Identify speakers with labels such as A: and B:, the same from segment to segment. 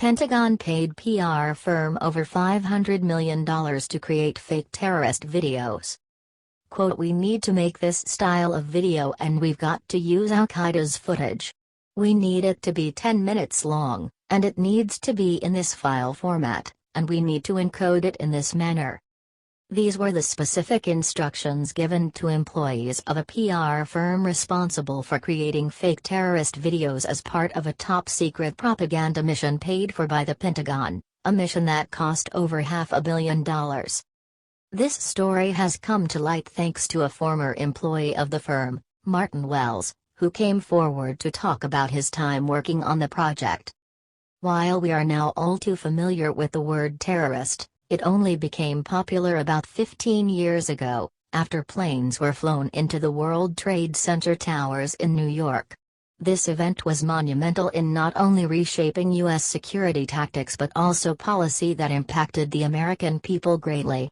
A: Pentagon paid PR firm over $500 million to create fake terrorist videos. Quote, "We need to make this style of video and we've got to use Al-Qaeda's footage. We need it to be 10 minutes long, and it needs to be in this file format, and we need to encode it in this manner." These were the specific instructions given to employees of a PR firm responsible for creating fake terrorist videos as part of a top-secret propaganda mission paid for by the Pentagon, a mission that cost over $500 million. This story has come to light thanks to a former employee of the firm, Martin Wells, who came forward to talk about his time working on the project. While we are now all too familiar with the word terrorist, it only became popular about 15 years ago, after planes were flown into the World Trade Center towers in New York. This event was monumental in not only reshaping U.S. security tactics but also policy that impacted the American people greatly.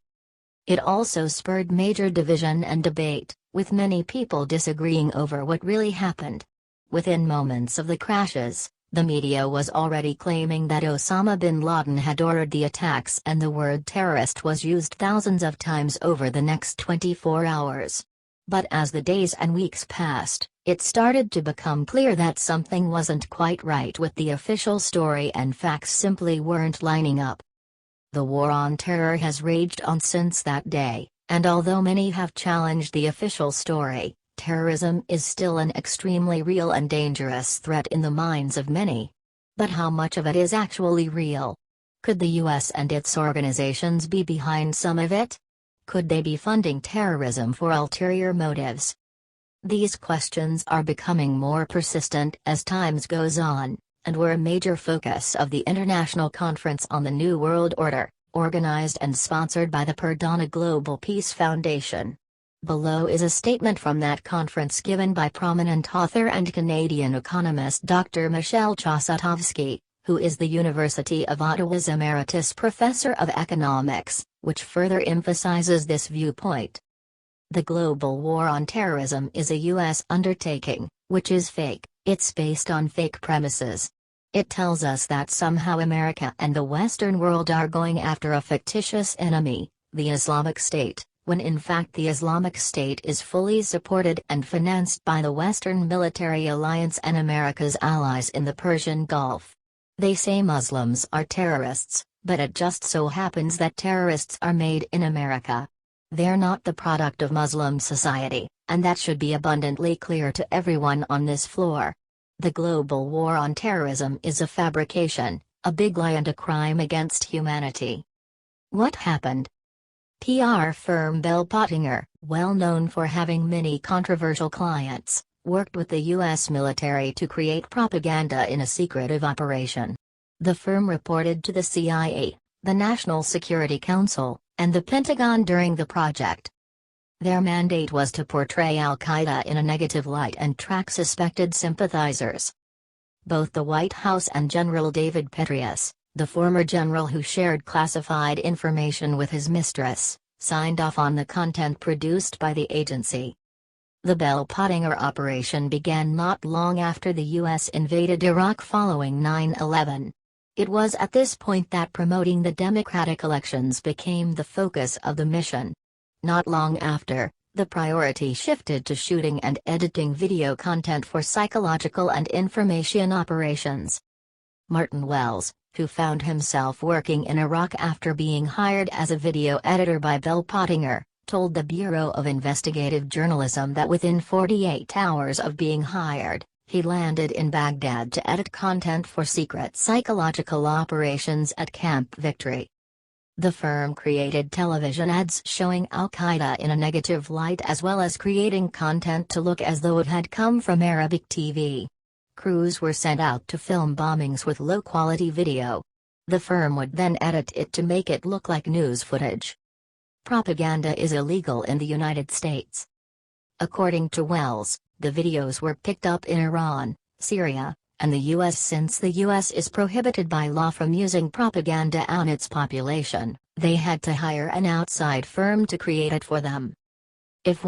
A: It also spurred major division and debate, with many people disagreeing over what really happened. Within moments of the crashes, the media was already claiming that Osama bin Laden had ordered the attacks, and the word terrorist was used thousands of times over the next 24 hours. But as the days and weeks passed, it started to become clear that something wasn't quite right with the official story and facts simply weren't lining up. The war on terror has raged on since that day, and although many have challenged the official story, terrorism is still an extremely real and dangerous threat in the minds of many. But how much of it is actually real? Could the US and its organizations be behind some of it? Could they be funding terrorism for ulterior motives? These questions are becoming more persistent as time goes on, and were a major focus of the International Conference on the New World Order, organized and sponsored by the Perdana Global Peace Foundation. Below is a statement from that conference given by prominent author and Canadian economist Dr. Michel Chossudovsky, who is the University of Ottawa's Emeritus Professor of Economics, which further emphasizes this viewpoint. The global war on terrorism is a U.S. undertaking, which is fake. It's based on fake premises. It tells us that somehow America and the Western world are going after a fictitious enemy, the Islamic State, when in fact the Islamic State is fully supported and financed by the Western military alliance and America's allies in the Persian Gulf. They say Muslims are terrorists, but it just so happens that terrorists are made in America. They're not the product of Muslim society, and that should be abundantly clear to everyone on this floor. The global war on terrorism is a fabrication, a big lie and a crime against humanity. What happened? PR firm Bell Pottinger, well known for having many controversial clients, worked with the U.S. military to create propaganda in a secretive operation. The firm reported to the CIA, the National Security Council, and the Pentagon during the project. Their mandate was to portray Al-Qaeda in a negative light and track suspected sympathizers. Both the White House and General David Petraeus, the former general who shared classified information with his mistress, signed off on the content produced by the agency. The Bell Pottinger operation began not long after the U.S. invaded Iraq following 9/11. It was at this point that promoting the democratic elections became the focus of the mission. Not long after, the priority shifted to shooting and editing video content for psychological and information operations. Martin Wells, who found himself working in Iraq after being hired as a video editor by Bell Pottinger, told the Bureau of Investigative Journalism that within 48 hours of being hired, he landed in Baghdad to edit content for secret psychological operations at Camp Victory. The firm created television ads showing Al-Qaeda in a negative light as well as creating content to look as though it had come from Arabic TV. Crews were sent out to film bombings with low-quality video. The firm would then edit it to make it look like news footage. Propaganda is illegal in the United States. According to Wells, the videos were picked up in Iran, Syria, and the U.S. Since the U.S. is prohibited by law from using propaganda on its population, they had to hire an outside firm to create it for them. If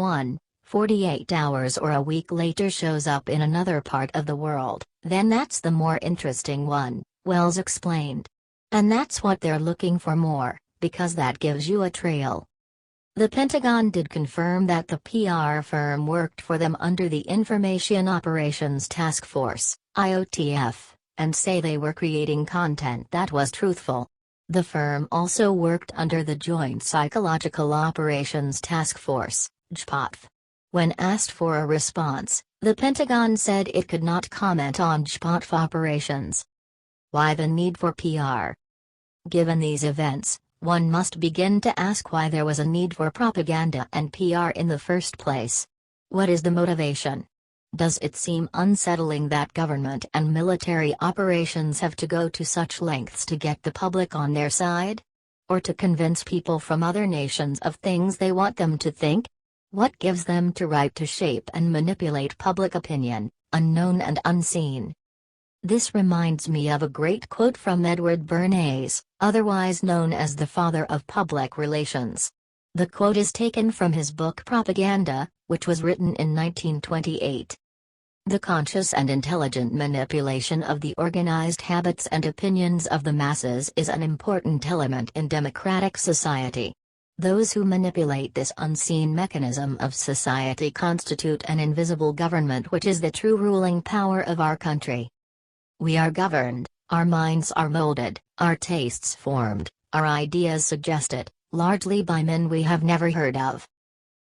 A: 48 hours or a week later shows up in another part of the world, then that's the more interesting one. Wells explained. And that's what they're looking for more, because that gives you a trail. The Pentagon did confirm that the PR firm worked for them under the Information Operations Task Force, IOTF, and say they were creating content that was truthful. The firm also worked under the Joint Psychological Operations Task Force, JPOTF. When asked for a response, the Pentagon said it could not comment on JPOTF operations. Why the need for PR? Given these events, one must begin to ask why there was a need for propaganda and PR in the first place. What is the motivation? Does it seem unsettling that government and military operations have to go to such lengths to get the public on their side? Or to convince people from other nations of things they want them to think? What gives them the right to shape and manipulate public opinion, unknown and unseen? This reminds me of a great quote from Edward Bernays, otherwise known as the father of public relations. The quote is taken from his book Propaganda, which was written in 1928. The conscious and intelligent manipulation of the organized habits and opinions of the masses is an important element in democratic society. Those who manipulate this unseen mechanism of society constitute an invisible government, which is the true ruling power of our country. We are governed, our minds are molded, our tastes formed, our ideas suggested, largely by men we have never heard of.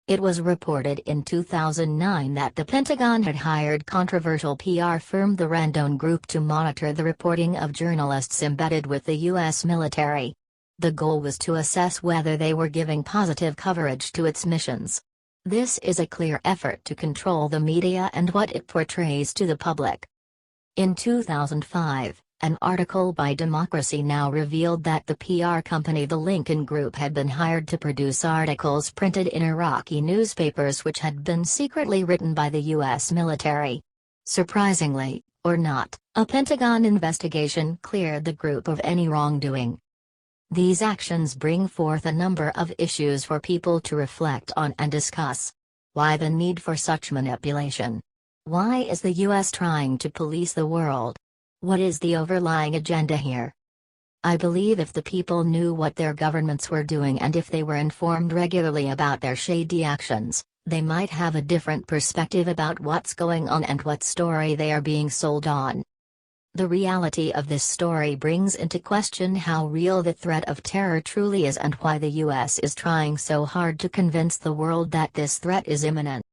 A: It was reported in 2009 that the Pentagon had hired controversial PR firm the Randone Group to monitor the reporting of journalists embedded with the U.S. military. The goal was to assess whether they were giving positive coverage to its missions. This is a clear effort to control the media and what it portrays to the public. In 2005, an article by Democracy Now! Revealed that the PR company The Lincoln Group had been hired to produce articles printed in Iraqi newspapers which had been secretly written by the U.S. military. Surprisingly, or not, a Pentagon investigation cleared the group of any wrongdoing. These actions bring forth a number of issues for people to reflect on and discuss. Why the need for such manipulation? Why is the U.S. trying to police the world? What is the overlying agenda here? I believe if the people knew what their governments were doing and if they were informed regularly about their shady actions, they might have a different perspective about what's going on and what story they are being sold on. The reality of this story brings into question how real the threat of terror truly is and why the U.S. is trying so hard to convince the world that this threat is imminent.